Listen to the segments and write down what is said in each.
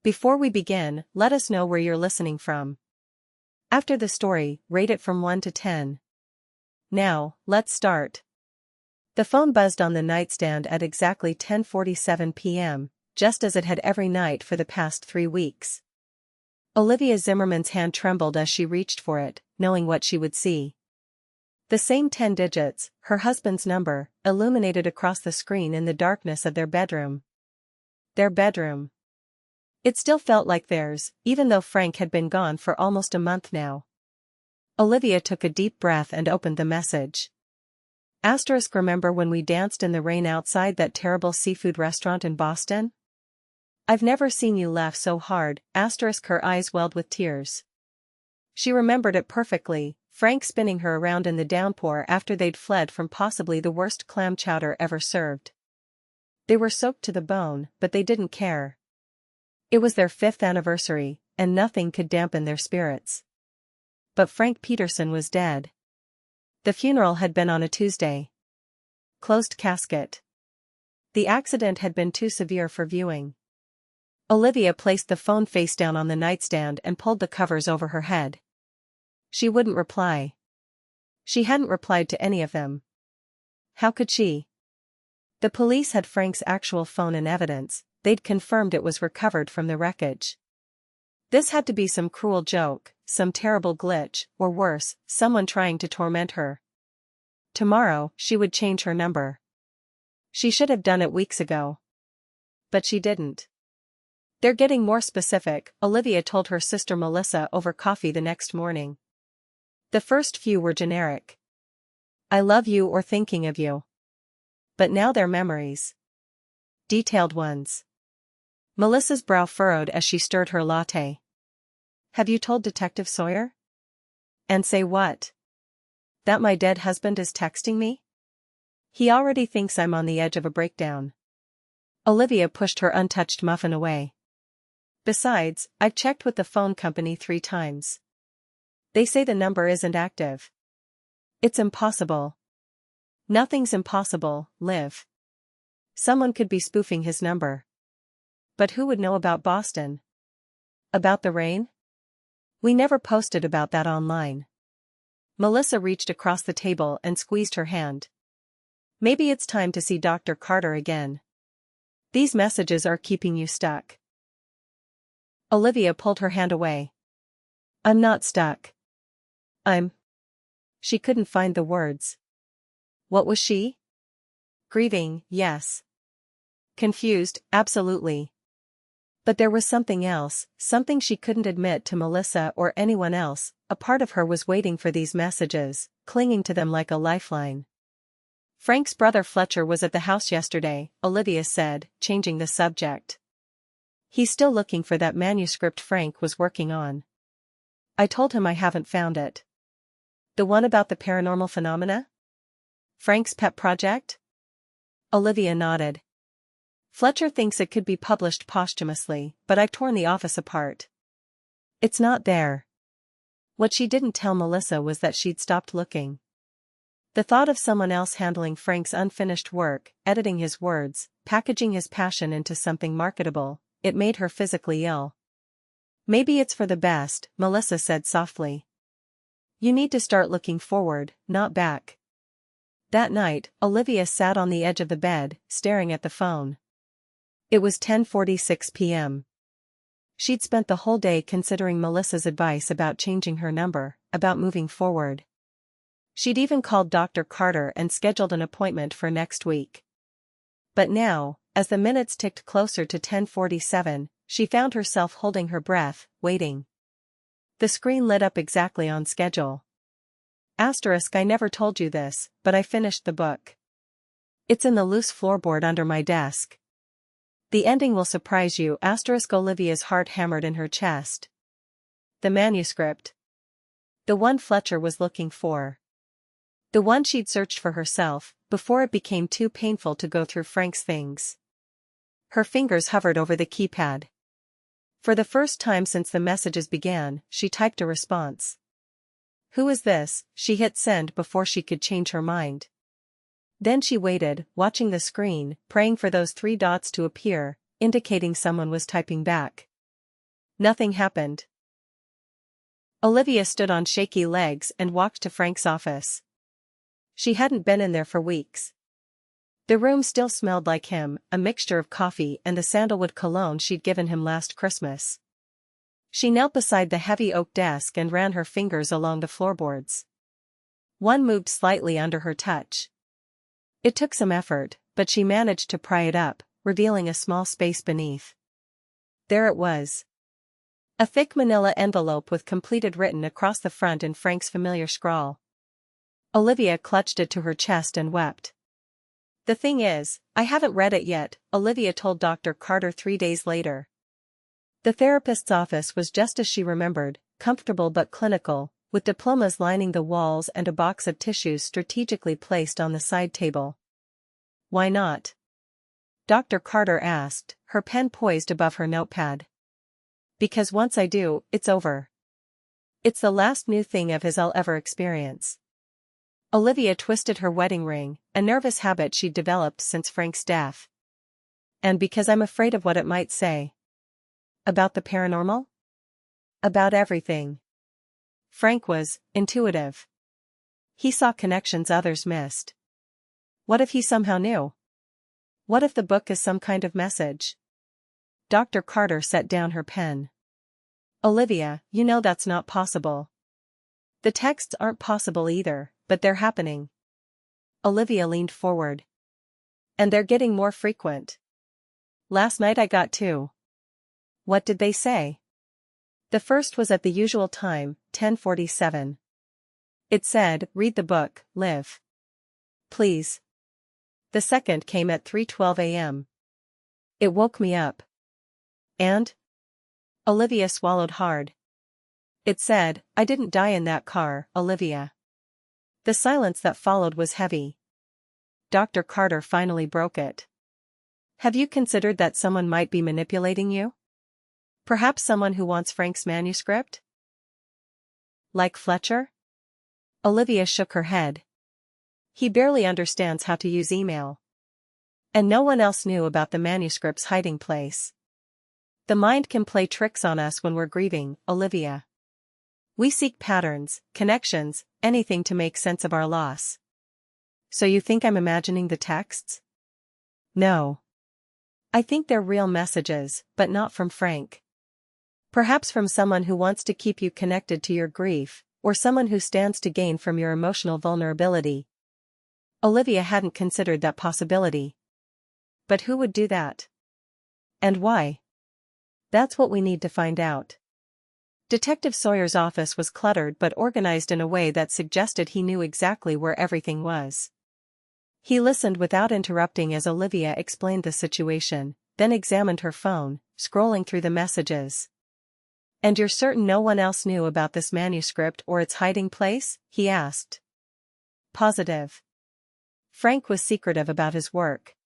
Before we begin, let us know where you're listening from. After the story, rate it from 1 to 10. Now, let's start. The phone buzzed on the nightstand at exactly 10:47 p.m., just as it had every night for the past 3 weeks. Olivia Zimmerman's hand trembled as she reached for it, knowing what she would see. The same 10 digits, her husband's number, illuminated across the screen in the darkness of their bedroom. Their bedroom. It still felt like theirs, even though Frank had been gone for almost a month now. Olivia took a deep breath and opened the message. Remember when we danced in the rain outside that terrible seafood restaurant in Boston? I've never seen you laugh so hard. Her eyes welled with tears. She remembered it perfectly, Frank spinning her around in the downpour after they'd fled from possibly the worst clam chowder ever served. They were soaked to the bone, but they didn't care. It was their 5th anniversary, and nothing could dampen their spirits. But Frank Peterson was dead. The funeral had been on a Tuesday. Closed casket. The accident had been too severe for viewing. Olivia placed the phone face down on the nightstand and pulled the covers over her head. She wouldn't reply. She hadn't replied to any of them. How could she? The police had Frank's actual phone in evidence. They'd confirmed it was recovered from the wreckage. This had to be some cruel joke, some terrible glitch, or worse, someone trying to torment her. Tomorrow, she would change her number. She should have done it weeks ago. But she didn't. They're getting more specific, Olivia told her sister Melissa over coffee the next morning. The first few were generic. I love you or thinking of you. But now they're memories. Detailed ones. Melissa's brow furrowed as she stirred her latte. Have you told Detective Sawyer? And say what? That my dead husband is texting me? He already thinks I'm on the edge of a breakdown. Olivia pushed her untouched muffin away. Besides, I've checked with the phone company 3 times. They say the number isn't active. It's impossible. Nothing's impossible, Liv. Someone could be spoofing his number. But who would know about Boston? About the rain? We never posted about that online. Melissa reached across the table and squeezed her hand. Maybe it's time to see Dr. Carter again. These messages are keeping you stuck. Olivia pulled her hand away. I'm not stuck. She couldn't find the words. What was she? Grieving, yes. Confused, absolutely. But there was something else, something she couldn't admit to Melissa or anyone else. A part of her was waiting for these messages, clinging to them like a lifeline. Frank's brother Fletcher was at the house yesterday, Olivia said, changing the subject. He's still looking for that manuscript Frank was working on. I told him I haven't found it. The one about the paranormal phenomena? Frank's pet project? Olivia nodded. Fletcher thinks it could be published posthumously, but I've torn the office apart. It's not there. What she didn't tell Melissa was that she'd stopped looking. The thought of someone else handling Frank's unfinished work, editing his words, packaging his passion into something marketable, it made her physically ill. Maybe it's for the best, Melissa said softly. You need to start looking forward, not back. That night, Olivia sat on the edge of the bed, staring at the phone. It was 10:46 p.m. She'd spent the whole day considering Melissa's advice about changing her number, about moving forward. She'd even called Dr. Carter and scheduled an appointment for next week. But now, as the minutes ticked closer to 10:47, she found herself holding her breath, waiting. The screen lit up exactly on schedule. I never told you this, but I finished the book. It's in the loose floorboard under my desk. The ending will surprise you. Olivia's heart hammered in her chest. The manuscript. The one Fletcher was looking for. The one she'd searched for herself, before it became too painful to go through Frank's things. Her fingers hovered over the keypad. For the first time since the messages began, she typed a response. Who is this? She hit send before she could change her mind. Then she waited, watching the screen, praying for those 3 dots to appear, indicating someone was typing back. Nothing happened. Olivia stood on shaky legs and walked to Frank's office. She hadn't been in there for weeks. The room still smelled like him, a mixture of coffee and the sandalwood cologne she'd given him last Christmas. She knelt beside the heavy oak desk and ran her fingers along the floorboards. One moved slightly under her touch. It took some effort, but she managed to pry it up, revealing a small space beneath. There it was. A thick manila envelope with completed written across the front in Frank's familiar scrawl. Olivia clutched it to her chest and wept. "The thing is, I haven't read it yet," Olivia told Dr. Carter 3 days later. The therapist's office was just as she remembered, comfortable but clinical, with diplomas lining the walls and a box of tissues strategically placed on the side table. "Why not?" Dr. Carter asked, her pen poised above her notepad. "Because once I do, it's over. It's the last new thing of his I'll ever experience." Olivia twisted her wedding ring, a nervous habit she'd developed since Frank's death. "And because I'm afraid of what it might say." "About the paranormal?" "About everything." Frank was intuitive. He saw connections others missed. What if he somehow knew? What if the book is some kind of message? Dr. Carter set down her pen. "Olivia, you know that's not possible." "The texts aren't possible either, but they're happening." Olivia leaned forward. "And they're getting more frequent. Last night I got 2. "What did they say?" "The first was at the usual time, 10:47. It said, 'Read the book, Liv. Please.' The second came at 3:12 a.m. It woke me up." "And?" Olivia swallowed hard. "It said, 'I didn't die in that car, Olivia.'" The silence that followed was heavy. Dr. Carter finally broke it. "Have you considered that someone might be manipulating you? Perhaps someone who wants Frank's manuscript? Like Fletcher?" Olivia shook her head. "He barely understands how to use email. And no one else knew about the manuscript's hiding place. The mind can play tricks on us when we're grieving, Olivia. We seek patterns, connections, anything to make sense of our loss." "So you think I'm imagining the texts?" "No. I think they're real messages, but not from Frank. Perhaps from someone who wants to keep you connected to your grief, or someone who stands to gain from your emotional vulnerability." Olivia hadn't considered that possibility. But who would do that? And why? That's what we need to find out. Detective Sawyer's office was cluttered but organized in a way that suggested he knew exactly where everything was. He listened without interrupting as Olivia explained the situation, then examined her phone, scrolling through the messages. "And you're certain no one else knew about this manuscript or its hiding place?" he asked. "Positive. Frank was secretive about his work.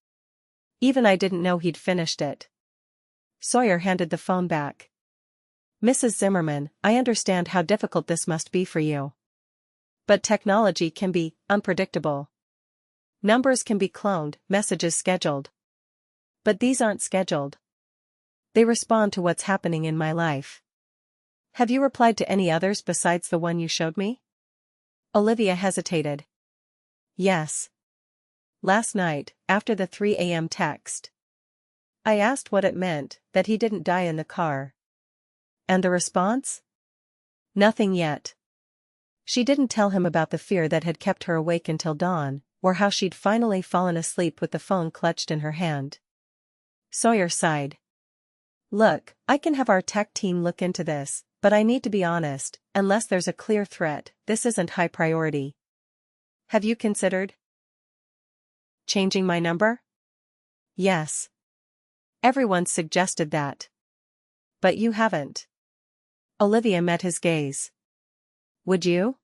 Even I didn't know he'd finished it." Sawyer handed the phone back. "Mrs. Zimmerman, I understand how difficult this must be for you. But technology can be unpredictable. Numbers can be cloned, messages scheduled. But these aren't scheduled. They respond to what's happening in my life. Have you replied to any others besides the one you showed me?" Olivia hesitated. "Yes. Last night, after the 3 a.m. text. I asked what it meant, that he didn't die in the car." "And the response?" "Nothing yet. She didn't tell him about the fear that had kept her awake until dawn, or how she'd finally fallen asleep with the phone clutched in her hand." Sawyer sighed. "Look, I can have our tech team look into this, but I need to be honest, unless there's a clear threat, this isn't high priority. Have you considered changing my number?" "Yes. Everyone's suggested that. But you haven't." Olivia met his gaze. "Would you?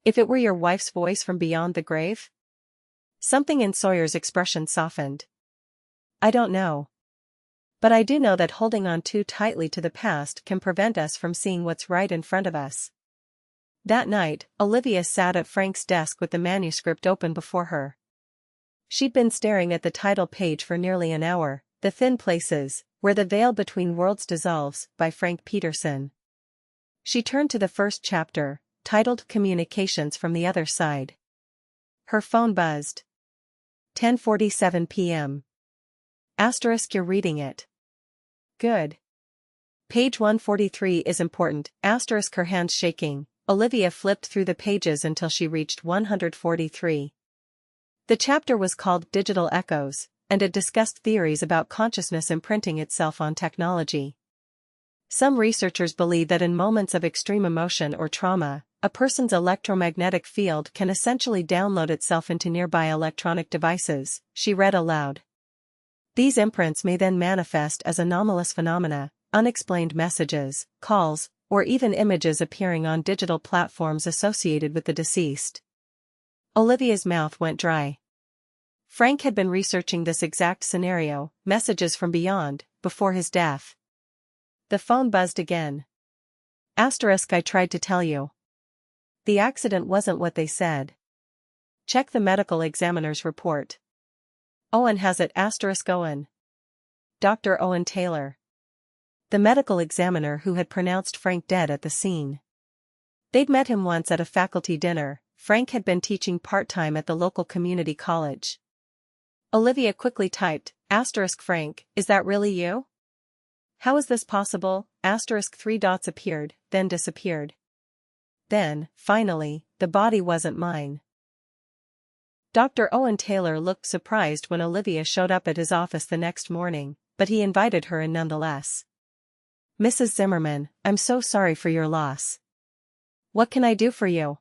If it were your wife's voice from beyond the grave?" Something in Sawyer's expression softened. "I don't know. But I do know that holding on too tightly to the past can prevent us from seeing what's right in front of us." That night, Olivia sat at Frank's desk with the manuscript open before her. She'd been staring at the title page for nearly an hour, the thin places, Where the Veil Between Worlds Dissolves, by Frank Peterson. She turned to the first chapter, titled Communications from the Other Side. Her phone buzzed. 10:47 p.m. You're reading it. Good. Page 143 is important, her hands shaking. Olivia flipped through the pages until she reached 143. The chapter was called Digital Echoes, and it discussed theories about consciousness imprinting itself on technology. Some researchers believe that in moments of extreme emotion or trauma, a person's electromagnetic field can essentially download itself into nearby electronic devices, she read aloud. These imprints may then manifest as anomalous phenomena, unexplained messages, calls, or even images appearing on digital platforms associated with the deceased. Olivia's mouth went dry. Frank had been researching this exact scenario, messages from beyond, before his death. The phone buzzed again. I tried to tell you. The accident wasn't what they said. Check the medical examiner's report. Owen has it. Owen. Dr. Owen Taylor. The medical examiner who had pronounced Frank dead at the scene. They'd met him once at a faculty dinner. Frank had been teaching part-time at the local community college. Olivia quickly typed, Frank, is that really you? How is this possible? 3 dots appeared, then disappeared. Then, finally, the body wasn't mine. Dr. Owen Taylor looked surprised when Olivia showed up at his office the next morning, but he invited her in nonetheless. Mrs. Zimmerman, I'm so sorry for your loss. What can I do for you?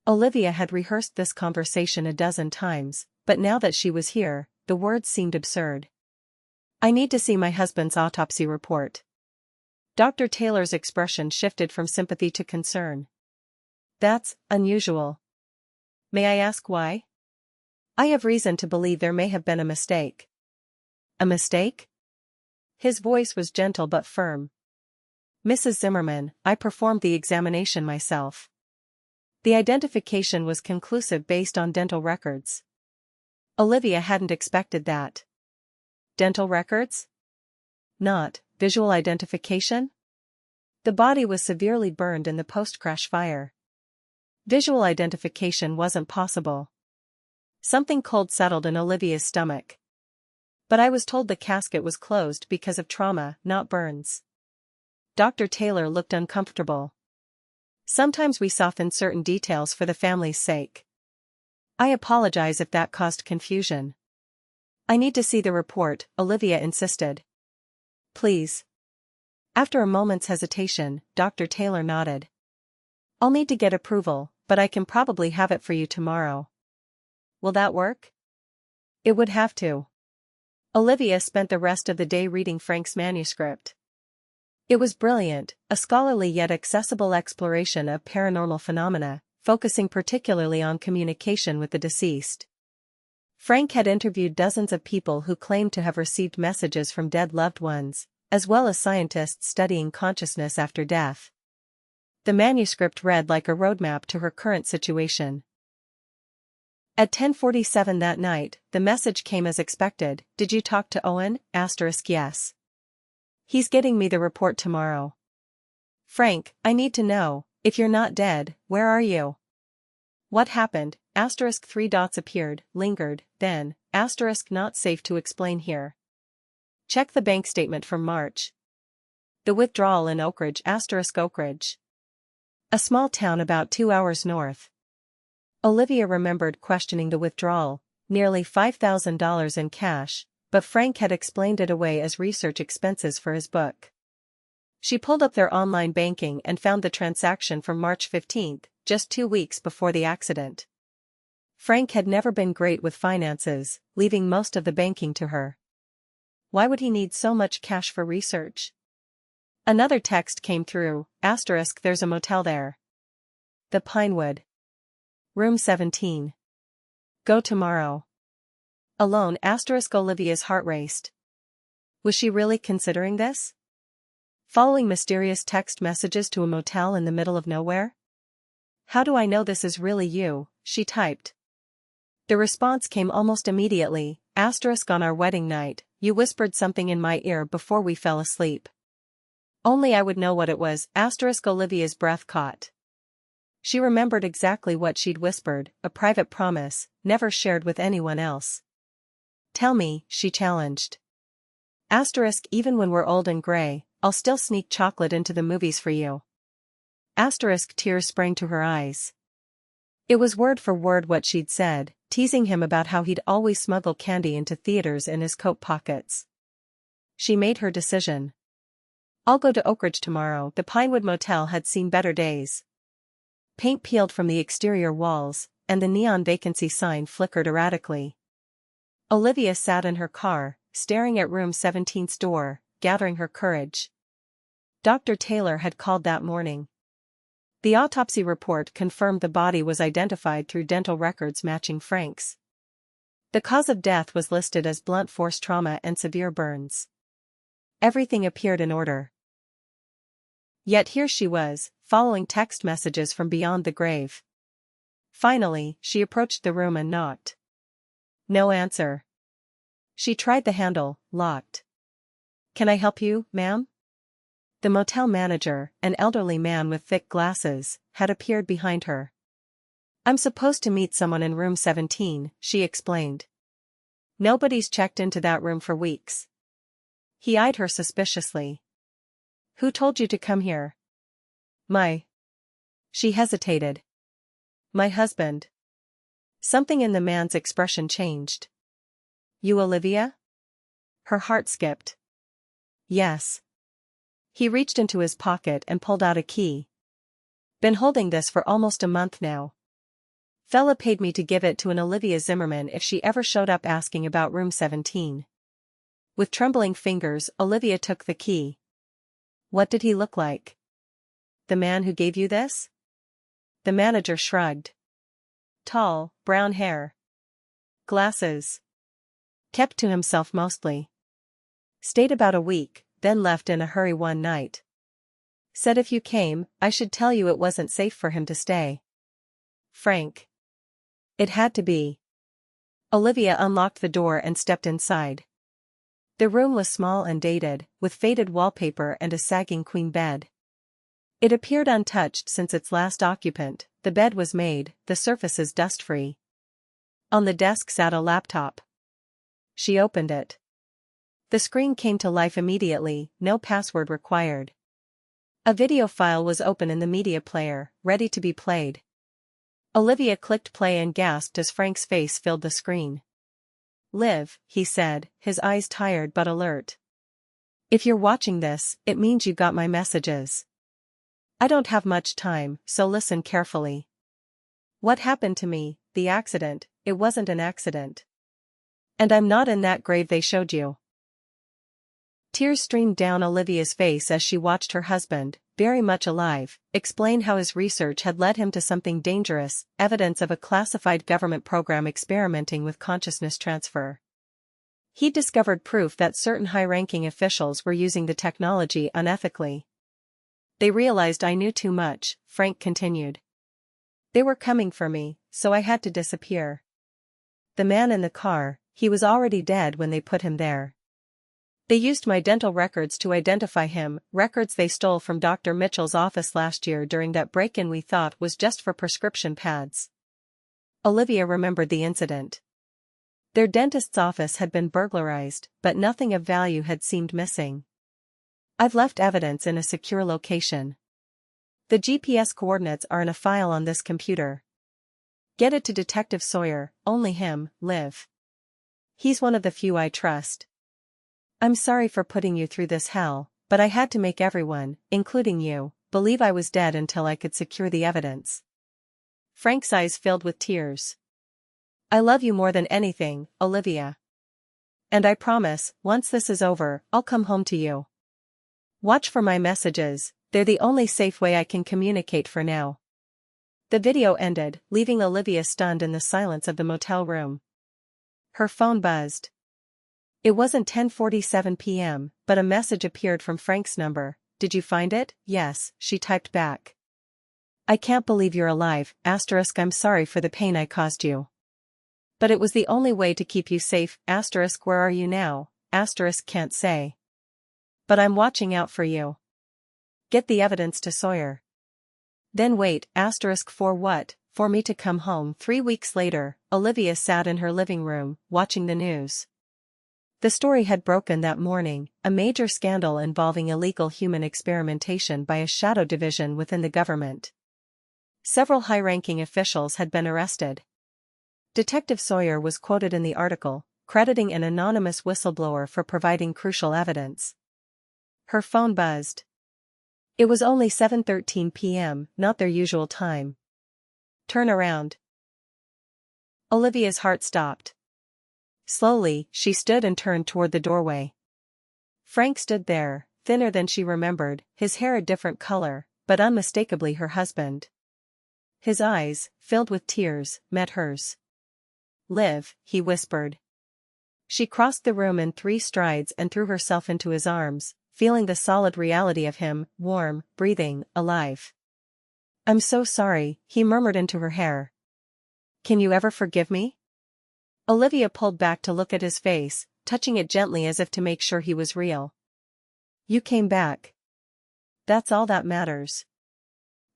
Olivia had rehearsed this conversation a dozen times, but now that she was here, the words seemed absurd. I need to see my husband's autopsy report. Dr. Taylor's expression shifted from sympathy to concern. That's unusual. May I ask why? I have reason to believe there may have been a mistake. A mistake? His voice was gentle but firm. Mrs. Zimmerman, I performed the examination myself. The identification was conclusive based on dental records. Olivia hadn't expected that. Dental records? Not visual identification? The body was severely burned in the post-crash fire. Visual identification wasn't possible. Something cold settled in Olivia's stomach. But I was told the casket was closed because of trauma, not burns. Dr. Taylor looked uncomfortable. Sometimes we soften certain details for the family's sake. I apologize if that caused confusion. I need to see the report, Olivia insisted. Please. After a moment's hesitation, Dr. Taylor nodded. I'll need to get approval, but I can probably have it for you tomorrow. Will that work? It would have to. Olivia spent the rest of the day reading Frank's manuscript. It was brilliant, a scholarly yet accessible exploration of paranormal phenomena, focusing particularly on communication with the deceased. Frank had interviewed dozens of people who claimed to have received messages from dead loved ones, as well as scientists studying consciousness after death. The manuscript read like a roadmap to her current situation. At 10:47 that night, the message came as expected. Did you talk to Owen? Yes. He's getting me the report tomorrow. Frank, I need to know, if you're not dead, where are you? What happened? 3 dots appeared, lingered, then, not safe to explain here. Check the bank statement from March. The withdrawal in Oak Ridge, Oak Ridge. A small town about 2 hours north. Olivia remembered questioning the withdrawal, nearly $5,000 in cash, but Frank had explained it away as research expenses for his book. She pulled up their online banking and found the transaction from March 15, just 2 weeks before the accident. Frank had never been great with finances, leaving most of the banking to her. Why would he need so much cash for research? Another text came through, there's a motel there. The Pinewood. Room 17. Go tomorrow. Alone, Olivia's heart raced. Was she really considering this? Following mysterious text messages to a motel in the middle of nowhere? How do I know this is really you? She typed. The response came almost immediately, on our wedding night, you whispered something in my ear before we fell asleep. Only I would know what it was. Olivia's breath caught. She remembered exactly what she'd whispered, a private promise, never shared with anyone else. Tell me, she challenged. Even when we're old and gray, I'll still sneak chocolate into the movies for you. Tears sprang to her eyes. It was word for word what she'd said, teasing him about how he'd always smuggle candy into theaters in his coat pockets. She made her decision. I'll go to Oak Ridge tomorrow. The Pinewood Motel had seen better days. Paint peeled from the exterior walls, and the neon vacancy sign flickered erratically. Olivia sat in her car, staring at room 17's door, gathering her courage. Dr. Taylor had called that morning. The autopsy report confirmed the body was identified through dental records matching Frank's. The cause of death was listed as blunt force trauma and severe burns. Everything appeared in order. Yet here she was, following text messages from beyond the grave. Finally, she approached the room and knocked. No answer. She tried the handle, locked. Can I help you, ma'am? The motel manager, an elderly man with thick glasses, had appeared behind her. I'm supposed to meet someone in room 17, she explained. Nobody's checked into that room for weeks. He eyed her suspiciously. Who told you to come here? She hesitated. My husband. Something in the man's expression changed. You Olivia? Her heart skipped. Yes. He reached into his pocket and pulled out a key. Been holding this for almost a month now. Fella paid me to give it to an Olivia Zimmerman if she ever showed up asking about room 17. With trembling fingers, Olivia took the key. What did he look like? The man who gave you this? The manager shrugged. Tall, brown hair. Glasses. Kept to himself mostly. Stayed about a week, then left in a hurry one night. Said if you came, I should tell you it wasn't safe for him to stay. Frank. It had to be. Olivia unlocked the door and stepped inside. The room was small and dated, with faded wallpaper and a sagging queen bed. It appeared untouched since its last occupant. The bed was made, the surfaces dust-free. On the desk sat a laptop. She opened it. The screen came to life immediately, no password required. A video file was open in the media player, ready to be played. Olivia clicked play and gasped as Frank's face filled the screen. Liv, he said, his eyes tired but alert. If you're watching this, it means you got my messages. I don't have much time, so listen carefully. What happened to me, the accident, it wasn't an accident. And I'm not in that grave they showed you. Tears streamed down Olivia's face as she watched her husband, very much alive, explain how his research had led him to something dangerous, evidence of a classified government program experimenting with consciousness transfer. He'd discovered proof that certain high-ranking officials were using the technology unethically. They realized I knew too much, Frank continued. They were coming for me, so I had to disappear. The man in the car, he was already dead when they put him there. They used my dental records to identify him, records they stole from Dr. Mitchell's office last year during that break-in we thought was just for prescription pads. Olivia remembered the incident. Their dentist's office had been burglarized, but nothing of value had seemed missing. I've left evidence in a secure location. The GPS coordinates are in a file on this computer. Get it to Detective Sawyer, only him, Liv. He's one of the few I trust. I'm sorry for putting you through this hell, but I had to make everyone, including you, believe I was dead until I could secure the evidence. Frank's eyes filled with tears. I love you more than anything, Olivia. And I promise, once this is over, I'll come home to you. Watch for my messages, they're the only safe way I can communicate for now. The video ended, leaving Olivia stunned in the silence of the motel room. Her phone buzzed. It wasn't 10:47 p.m., but a message appeared from Frank's number. Did you find it? Yes, she typed back. I can't believe you're alive, I'm sorry for the pain I caused you. But it was the only way to keep you safe, where are you now? can't say. But I'm watching out for you. Get the evidence to Sawyer. Then wait, for what? For me to come home. 3 weeks later, Olivia sat in her living room, watching the news. The story had broken that morning, a major scandal involving illegal human experimentation by a shadow division within the government. Several high-ranking officials had been arrested. Detective Sawyer was quoted in the article, crediting an anonymous whistleblower for providing crucial evidence. Her phone buzzed. It was only 7:13 p.m., not their usual time. Turn around. Olivia's heart stopped. Slowly, she stood and turned toward the doorway. Frank stood there, thinner than she remembered, his hair a different color, but unmistakably her husband. His eyes, filled with tears, met hers. "Liv," he whispered. She crossed the room in 3 strides and threw herself into his arms, feeling the solid reality of him, warm, breathing, alive. "I'm so sorry," he murmured into her hair. "Can you ever forgive me?" Olivia pulled back to look at his face, touching it gently as if to make sure he was real. "You came back. That's all that matters."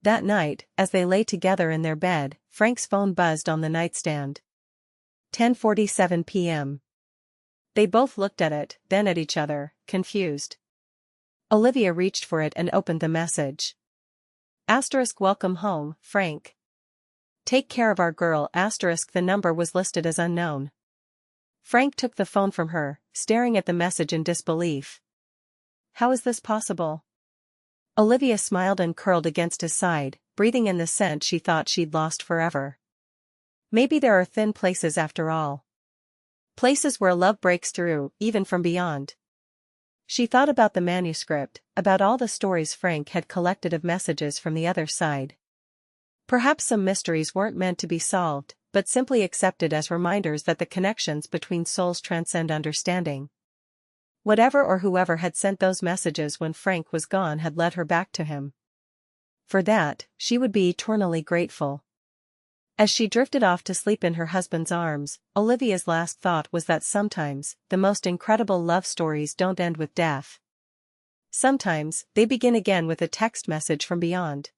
That night, as they lay together in their bed, Frank's phone buzzed on the nightstand. 10:47 p.m. They both looked at it, then at each other, confused. Olivia reached for it and opened the message. "Welcome home, Frank. Take care of our girl." The number was listed as unknown. Frank took the phone from her, staring at the message in disbelief. "How is this possible?" Olivia smiled and curled against his side, breathing in the scent she thought she'd lost forever. Maybe there are thin places after all. Places where love breaks through, even from beyond. She thought about the manuscript, about all the stories Frank had collected of messages from the other side. Perhaps some mysteries weren't meant to be solved, but simply accepted as reminders that the connections between souls transcend understanding. Whatever or whoever had sent those messages when Frank was gone had led her back to him. For that, she would be eternally grateful. As she drifted off to sleep in her husband's arms, Olivia's last thought was that sometimes, the most incredible love stories don't end with death. Sometimes, they begin again with a text message from beyond.